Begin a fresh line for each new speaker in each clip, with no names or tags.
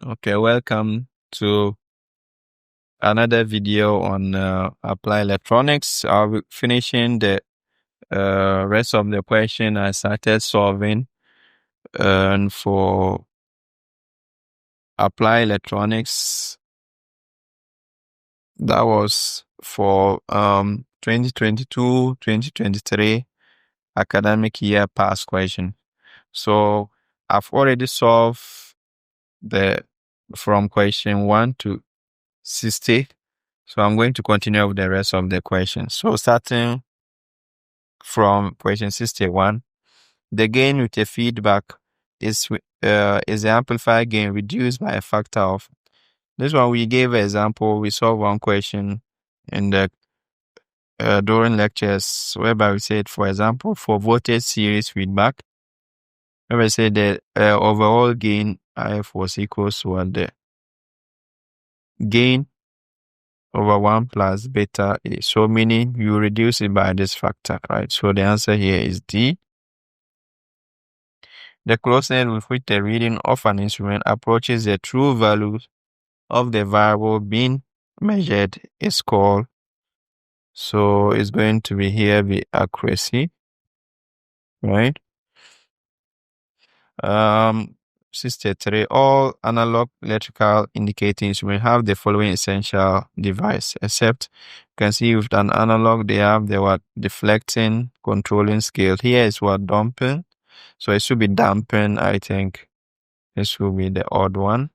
Okay, welcome to another video on applied electronics. I'll be finishing the rest of the question I started solving and for applied electronics. That was for 2022-2023 academic year past question. So I've already solved from question 1 to 60. So I'm going to continue with the rest of the questions. So starting from question 61, the gain with a feedback is the amplifier gain reduced by a factor of. This one we gave an example. We solved one question in the during lectures whereby we said, for example, for voltage series feedback, where we said the overall gain IF was equals to the gain over 1 plus beta A. So meaning you reduce it by this factor, right? So the answer here is D. The closeness with which the reading of an instrument approaches the true value of the variable being measured is called. So it's going to be here the accuracy, right? 63. All analog electrical indicating instruments have the following essential device, except you can see with an analog they have the deflecting, controlling scale. Here is damping. So it should be damping, I think. This will be the odd one.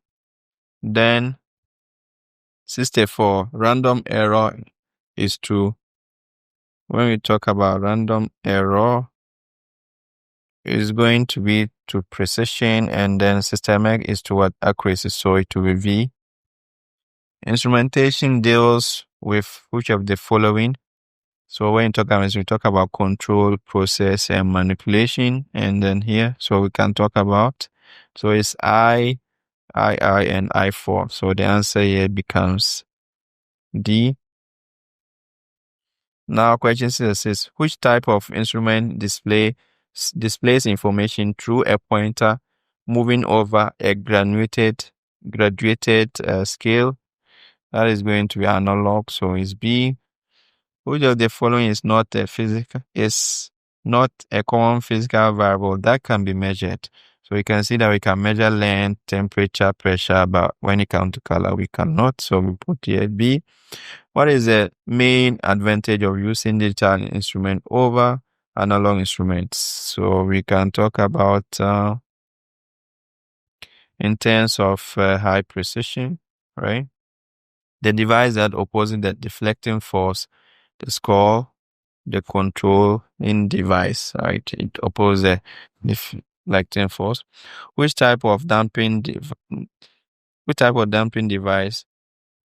Then 64. Random error is true. When we talk about random error, is going to be to precision, and then systemic is to accuracy, so it will be V. Instrumentation deals with which of the following? So when we talk about control, process, and manipulation, and then here, so we can talk about, so it's I, and I4. So the answer here becomes D. Now question 6 which type of instrument displays information through a pointer moving over a graduated scale? That is going to be analog, so it's B. Which of the following is not a common physical variable that can be measured? So we can see that we can measure length, temperature, pressure, but when it comes to color, we cannot. So we put here B. What is the main advantage of using digital instrument over analog instruments? So we can talk about in terms of high precision, right? The device that opposes the deflecting force is called the controlling device, right? It opposes the deflecting force. Which type of damping device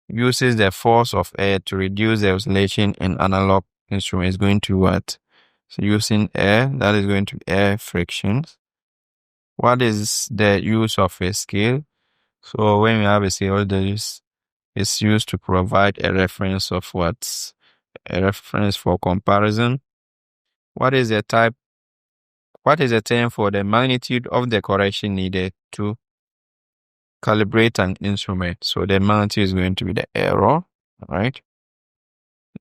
uses the force of air to reduce the oscillation in analog instruments? Going to what? So using air, that is going to be air frictions. What is the use of a scale? So when we have a scale, it's used to provide a reference of what's a reference for comparison. What is the term for the magnitude of the correction needed to calibrate an instrument? So the magnitude is going to be the error, right?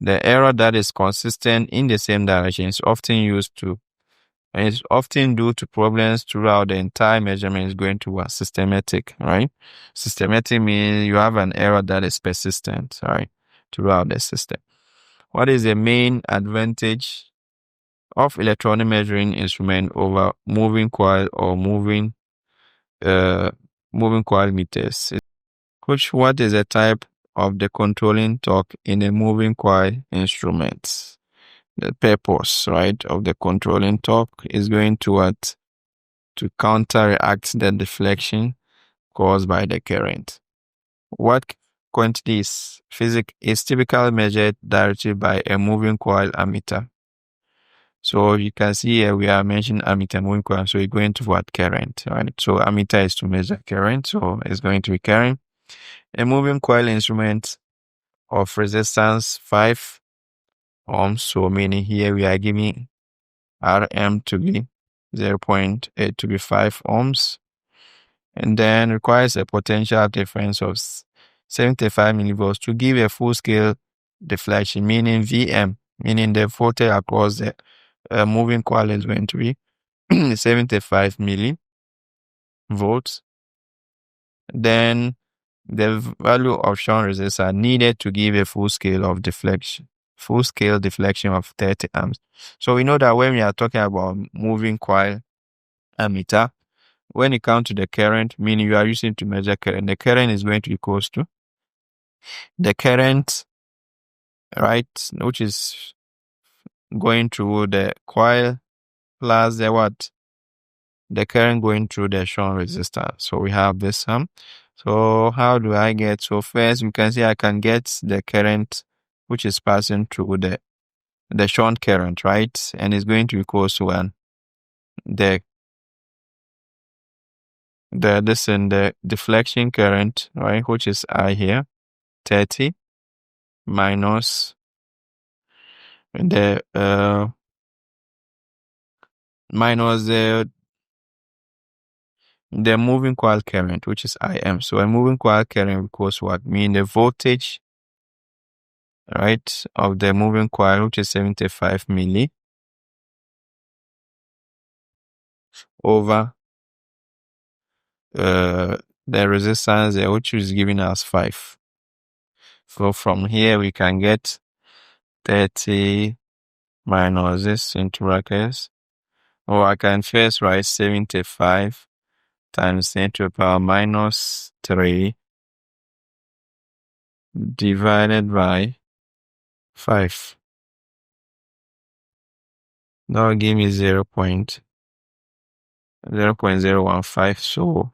The error that is consistent in the same direction is often due to problems throughout the entire measurement. Is going to systematic, right? Systematic means you have an error that is persistent, right, throughout the system. What is the main advantage of electronic measuring instrument over moving coil or moving coil meters? What is the type of the controlling torque in a moving coil instrument? The purpose, right, of the controlling torque is going to counteract the deflection caused by the current. What quantity is typically measured directly by a moving coil ammeter? So you can see here we are mentioning ammeter, moving coil, so we're going to current, right? So ammeter is to measure current, so it's going to be current. A moving coil instrument of resistance 5 ohms, so meaning here we are giving Rm to be 0.8 to be 5 ohms. and then requires a potential difference of 75 millivolts to give a full-scale deflection, meaning VM, meaning the voltage across the moving coil is going to be 75 millivolts. Then the value of shunt resistors needed to give a full-scale deflection of 30 amps. So we know that when we are talking about moving coil ammeter, when it comes to the current, meaning you are using to measure current, the current is going to be equals to the current, right, which is going through the coil plus the what? The current going through the shunt resistor. So we have this sum. So how do I get? So first we can see I can get the current which is passing through the shunt current, right? And it's going to equal to 1. The deflection current, right, which is I here, 30 minus the moving coil current, which is IM. So a moving coil current equals what? Mean the voltage, right, of the moving coil, which is 75 milli, over the resistance there, which is giving us 5. So from here we can get 30 minus this into brackets, or I can first write 75 times 10 to the power minus 3 divided by 5. That will give me 0.015. So,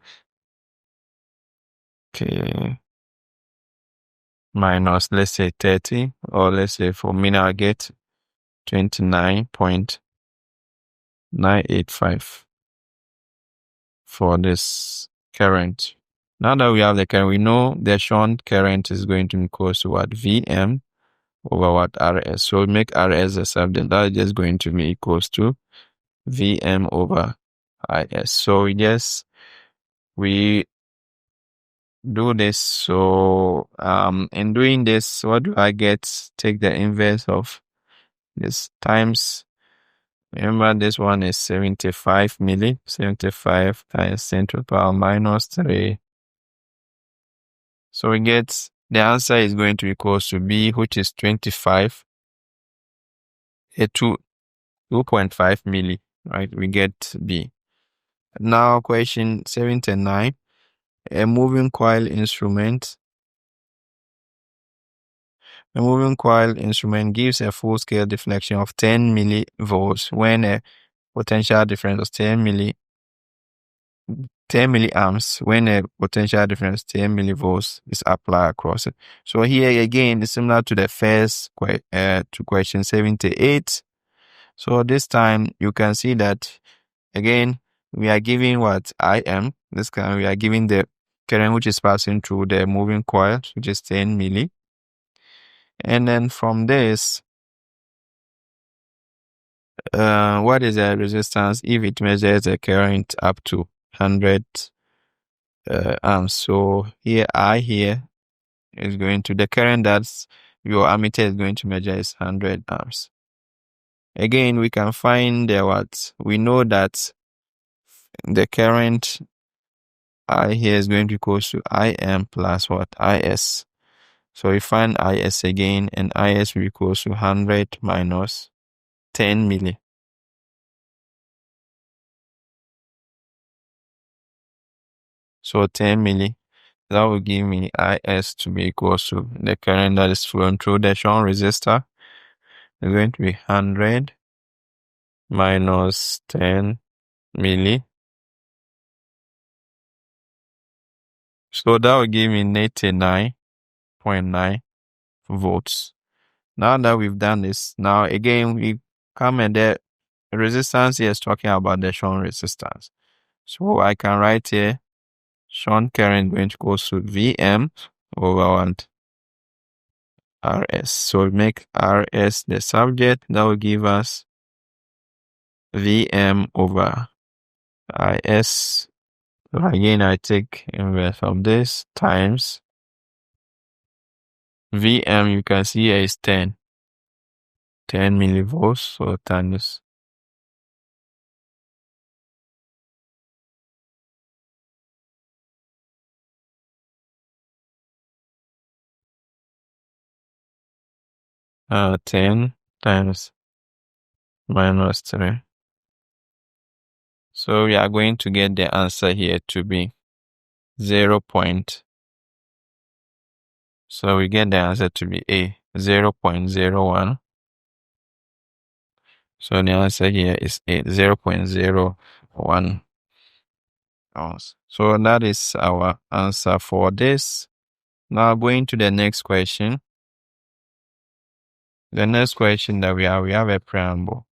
okay, minus, let's say 30, or let's say for me now I get 29.985 for this current. Now that we have the current, we know the shunt current is going to be equal to what? VM over what? RS. So we make RS a subject. That is just going to be equals to VM over IS. So we do this. So in doing this, what do I get? Take the inverse of this times. Remember, this one is 75 milli. 75 times 10 to the power minus 3. So we get the answer is going to be equals to B, which is 25, 2.5 milli, right? We get B. Now question 79. A moving coil instrument gives a full-scale deflection of 10 millivolts when a potential difference of 10 milliamps when a potential difference 10 millivolts is applied across it. So here again, it's similar to the first to question 78. So this time you can see that again we are giving what IM. This time we are giving the current which is passing through the moving coil, which is 10 milli. And then from this, what is the resistance if it measures the current up to 100 amps? So here I is going to the current that's your ammeter is going to measure is 100 amps. Again, we can find the what? We know that the current I here is going to equal to IM plus what? IS. So we find IS again, and IS will equal to 100 minus 10 milli. So 10 milli, that will give me IS to be equal to the current that is flowing through the shunt resistor. It's going to be 100 minus 10 milli. So that will give me 89.9 volts. Now that we've done this, now again we come and the resistance here is talking about the shunt resistance. So I can write here shunt current going to go to VM over RS. So we make RS the subject. That will give us VM over IS So again, I take inverse of this times Vm, you can see here is 10 millivolts, so times 10 times minus 3. So we are going to get the answer here to be 0. So we get the answer to be A, 0.01. So the answer here is A, 0.01 ounce. So that is our answer for this. Now going to the next question. The next question that we have a preamble.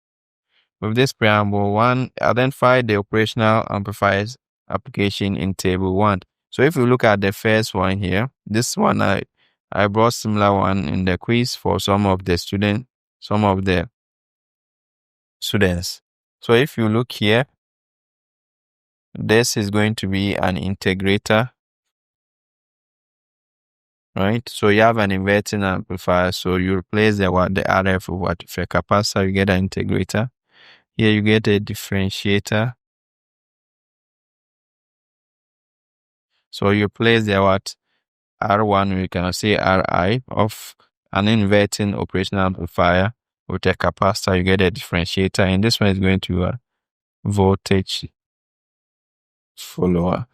With this preamble, 1, identify the operational amplifiers application in table 1. So if you look at the first one here, this one I brought similar one in the quiz for some of the students. So if you look here, this is going to be an integrator, right? So you have an inverting amplifier. So you replace the RF with what? With a capacitor, you get an integrator. Here you get a differentiator. So you place the R1, we can say Ri of an inverting operational amplifier with a capacitor, you get a differentiator, and this one is going to a voltage follower.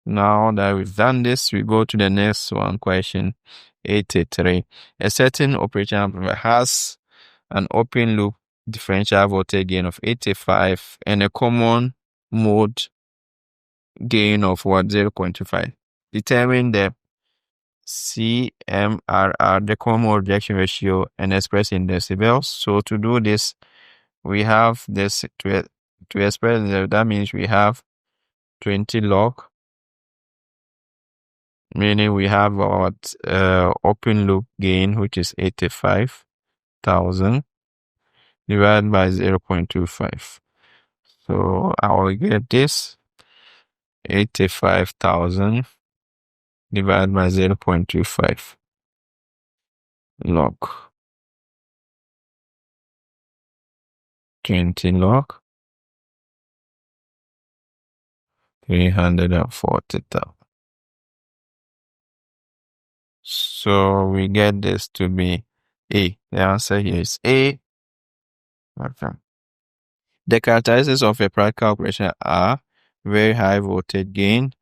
Now that we've done this, we go to the next one, question 83. A certain operational amplifier has an open loop differential voltage gain of 85 and a common mode gain of 0.25. Determine the CMRR, the common mode rejection ratio, and express in decibels. So to do this, we have this to express, that means we have 20 log, meaning we have our open loop gain, which is 85,000 divided by 0.25. So I will get this 85,000 divided by 0.25 log 20 log 340,000. So we get this to be A. The answer here is A. Okay. The characteristics of a practical operation are very high voltage gain,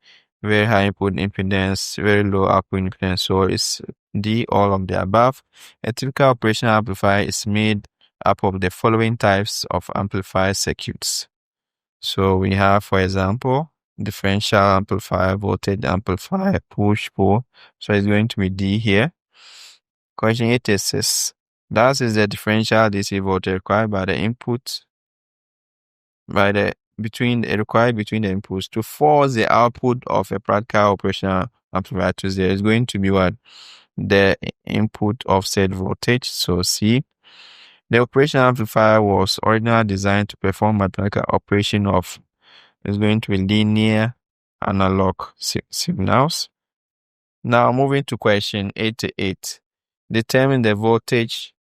very high input impedance, very low output impedance. So it's D, all of the above. A typical operational amplifier is made up of the following types of amplifier circuits. So we have, for example, differential amplifier, voltage amplifier, push-pull. So it's going to be D here. Question 86. That is the differential DC voltage required by the input between the inputs to force the output of a practical operational amplifier to 0 is going to be what? The input offset voltage. So C. The operational amplifier was originally designed to perform mathematical operation of is going to be linear analog signals. Now moving to question 88. Determine the voltage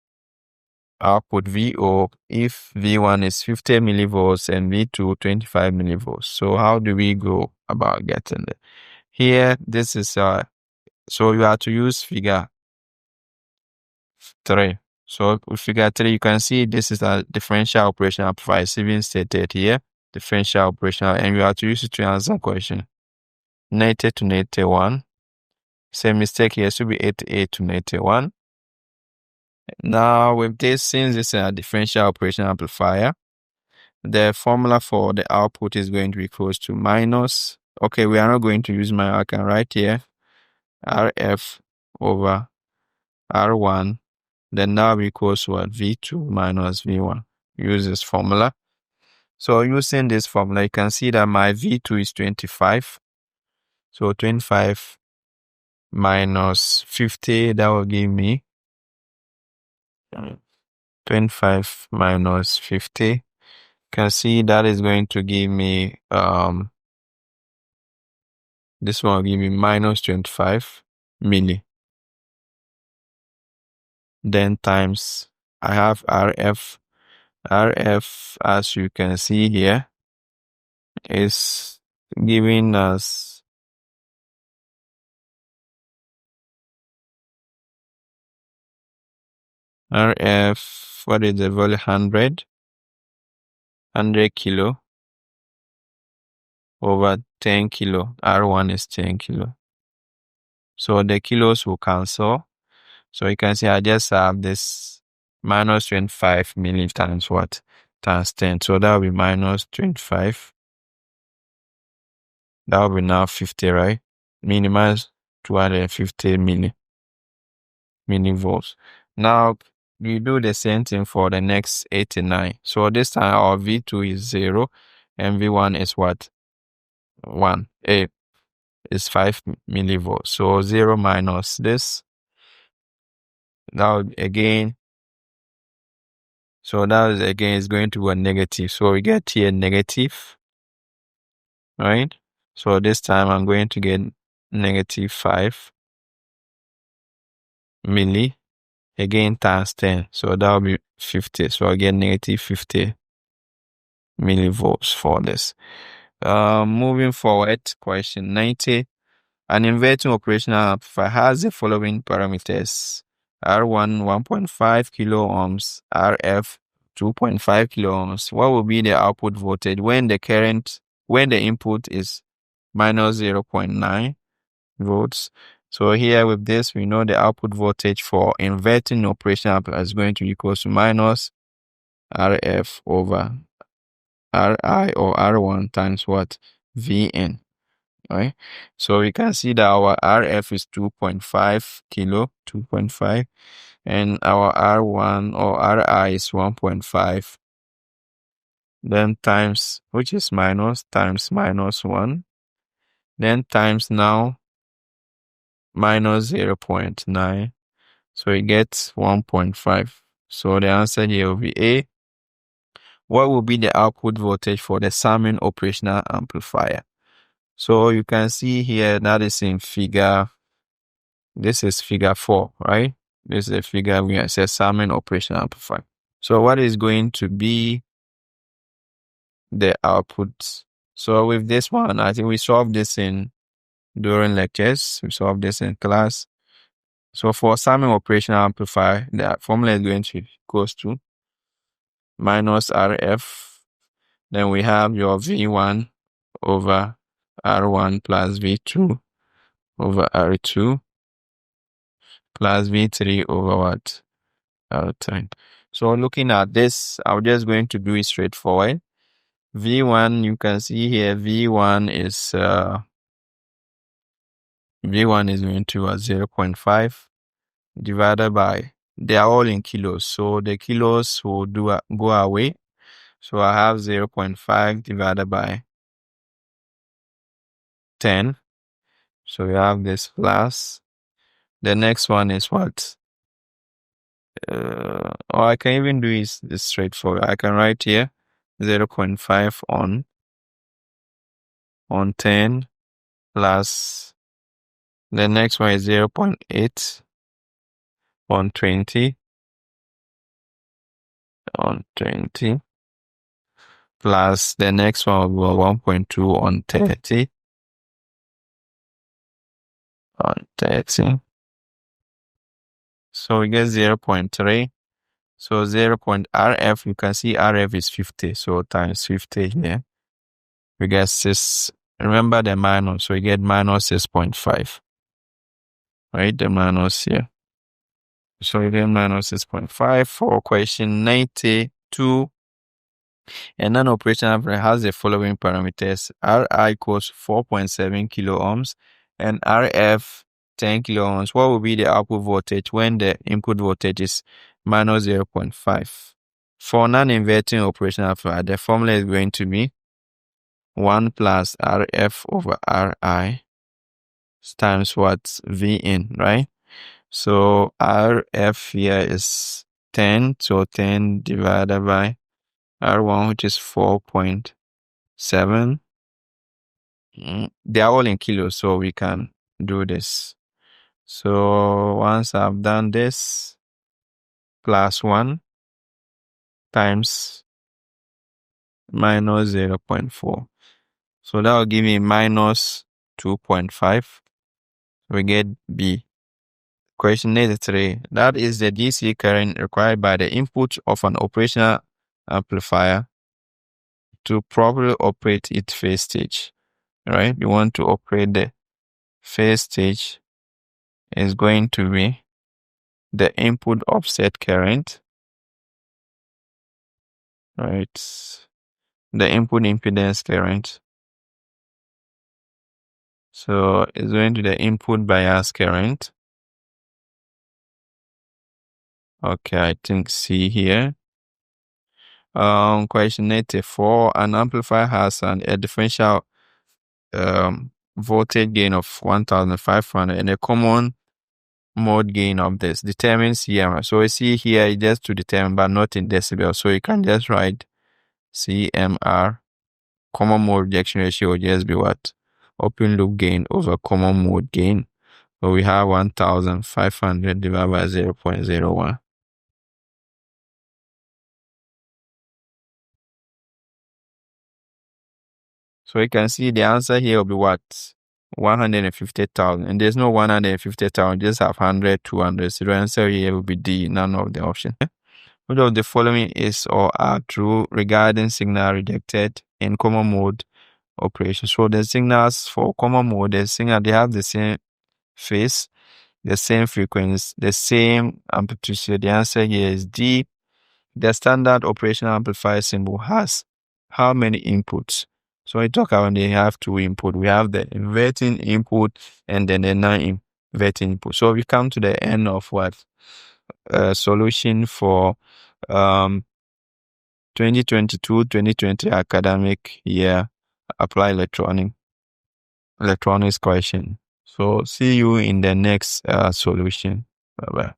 output VO if V1 is 50 millivolts and V2 25 millivolts. So how do we go about getting it? Here, this is so you have to use figure 3. So with figure 3, you can see this is a differential operation amplifier. It's even stated here, differential operational, and you have to use it to answer question 90 to 91. Same mistake here, should be 88 to 91. Now with this, since this is a differential operation amplifier, the formula for the output is going to be close to minus. Okay, we are not going to use I can write here RF over R1. Then now we equals to what? V2 minus V1. Use this formula. So using this formula, you can see that my V2 is 25. So 25 minus 50, that will give me 25 minus 50. You can see that is going to give me this one will give me minus 25 milli. Then times I have RF. RF, as you can see here, is giving us RF, what is the value? 100 kilo over 10 kilo. R1 is 10 kilo. So the kilos will cancel. So you can see I just have this minus 25 milli times what? Times 10. So that will be minus 25. That will be now 50, right? Minimize 250 millivolts. Now, we do the same thing for the next 89. So this time our V2 is 0 and V1 is what? 1. A is 5 millivolts. So 0 minus this. Now again, so that is again is going to be a negative. So we get here negative, right? So this time I'm going to get negative 5 milli. Again times 10. So that will be 50. So I get negative 50 millivolts for this. Moving forward, question 90. An inverting operational amplifier has the following parameters: R1 1.5 kilo ohms, RF 2.5 kilo ohms. What will be the output voltage when the input is minus 0.9 volts? So here with this, we know the output voltage for inverting operational amplifier is going to be equal to minus RF over Ri or R1 times what? Vn. Right? So we can see that our RF is 2.5 kilo, 2.5, and our R1 or Ri is 1.5. Then times, which is minus, times minus 1. Then times now minus 0.9. So it gets 1.5. So the answer here will be A. What will be the output voltage for the summing operational amplifier? So you can see here that is in figure. This is figure 4, right? This is a figure where it says summing operational amplifier. So what is going to be the output? So with this one, I think we solved this during lectures. We solved this in class. So for summing operational amplifier, the formula is going to goes to minus RF. Then we have your V1 over R1 plus V2 over R2 plus V3 over what? R10. So looking at this, I'm just going to do it straightforward. V1, you can see here, V1 is going to 0.5 divided by, they are all in kilos, so the kilos will go away. So I have 0.5 divided by 10. So we have this plus. The next one is what? Or I can even do this straightforward. I can write here 0.5 on 10 plus the next one is 0.8 on 20 plus the next one will be 1.2 on 30 on 30. So we get 0.3. So RF, you can see RF is 50. So times 50 here. We get 6. Remember the minus. So we get minus 6.5. Right? The minus here. So we get minus 6.5 for question 92. And an operational amplifier has the following parameters: Ri equals 4.7 kilo ohms and RF 10 kilo ohms. What will be the output voltage when the input voltage is minus 0.5? For non-inverting operational amplifier, the formula is going to be 1 plus RF over Ri times what? V in, right? So RF here is 10, so 10 divided by R1, which is 4.7. They are all in kilos, so we can do this. So once I've done this, plus 1 times minus 0.4. So that will give me minus 2.5. We get B. Question 83. That is the DC current required by the input of an operational amplifier to properly operate its phase stage. Right? You want to operate the phase stage is going to be the input offset current. Right? The input impedance current. So it's going to the input bias current. Okay, I think C here. Question 84. An amplifier has a differential voltage gain of 1,500 and a common mode gain of this determines CMR. So we see here just to determine, but not in decibels. So you can just write CMR, common mode rejection ratio will just be what? Open loop gain over common mode gain. So we have 1,500 divided by 0.01. So you can see the answer here will be what? 150,000. And there's no 150,000, just have 100, 200. So the answer here will be D, none of the options. Which of the following is or are true regarding signal rejected in common mode operation? So the signals for common mode, the signal, they have the same phase, the same frequency, the same amplitude. So the answer here is D. The standard operational amplifier symbol has how many inputs? So we talk about they have 2 input. We have the inverting input and then the non-inverting input. So we come to the end of what? Solution for 2022-2020 academic year apply electronics question. So see you in the next solution. Bye-bye.